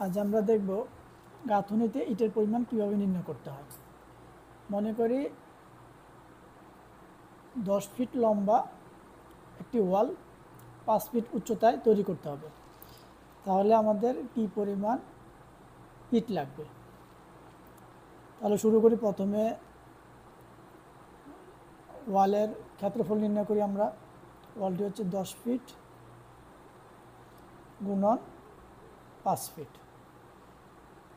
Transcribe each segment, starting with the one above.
আজ আমরা দেখব গাঁথুনিতে ইটের পরিমাণ কীভাবে নির্ণয় করতে হয়। মনে করি 10 ফিট লম্বা একটি ওয়াল 5 ফিট উচ্চতায় তৈরি করতে হবে। তাহলে আমাদের কি পরিমাণ ইট লাগবে? তাহলে শুরু করি। প্রথমে ওয়ালের ক্ষেত্রফল নির্ণয় করি আমরা। ওয়ালটি হচ্ছে 10 ফিট গুণন 5 ফিট,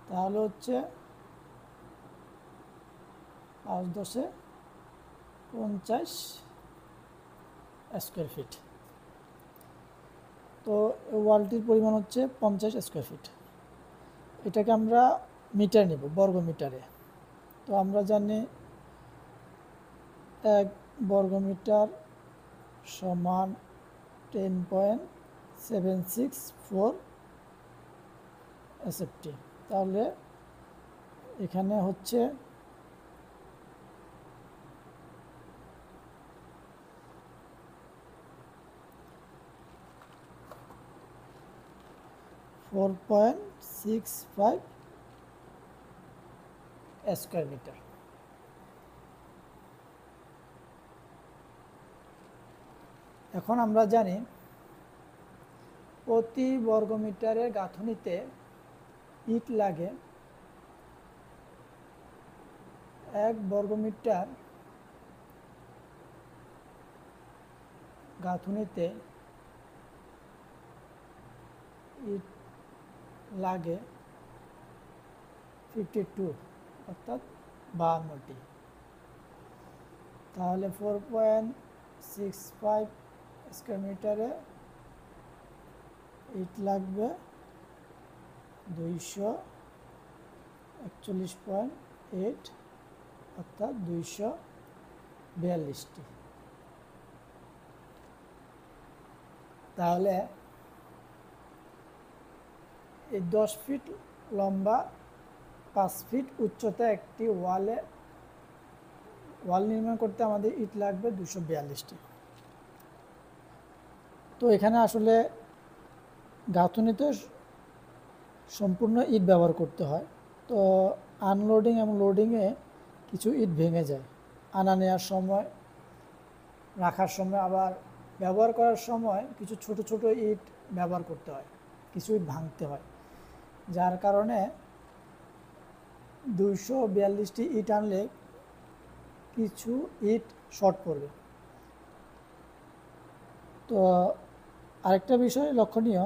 তাহলে হচ্ছে 5 10 50 স্কোয়ার ফিট। তো ওয়ালটির পরিমাণ হচ্ছে 50 স্কোয়ার ফিট। এটাকে আমরা মিটার নেব, বর্গ মিটারে। তো আমরা জানি 1 বর্গ মিটার সমান 10.764 SFT। তাহলে এখানে হচ্ছে 4.65 স্কোয়ার মিটার। এখন আমরা জানি প্রতি বর্গমিটারের গাঁথুনিতে ইট লাগে 1 বর্গমিটার গাঁথুনিতে ইট লাগে 52 অর্থাৎ 52টি। তাহলে 4.65 স্কোয়ার মিটারে ইট লাগবে 241.8 অর্থাৎ 242টি। তাহলে এই 10 ফিট লম্বা 5 ফিট উচ্চতা একটি ওয়াল নির্মাণ করতে আমাদের ইট লাগবে 242টি। তো এখানে আসলে গাঁথুনিতে সম্পূর্ণ ইট ব্যবহার করতে হয়। তো আনলোডিং এবং লোডিংয়ে কিছু ইট ভেঙে যায়, আনা নেওয়ার সময়, রাখার সময়, আবার ব্যবহার করার সময় কিছু ছোট ছোট ইট ব্যবহার করতে হয়, কিছু ইট ভাঙতে হয়, যার কারণে 242টি ইট আনলে কিছু ইট শর্ট পড়বে। তো আরেকটা বিষয় লক্ষণীয়,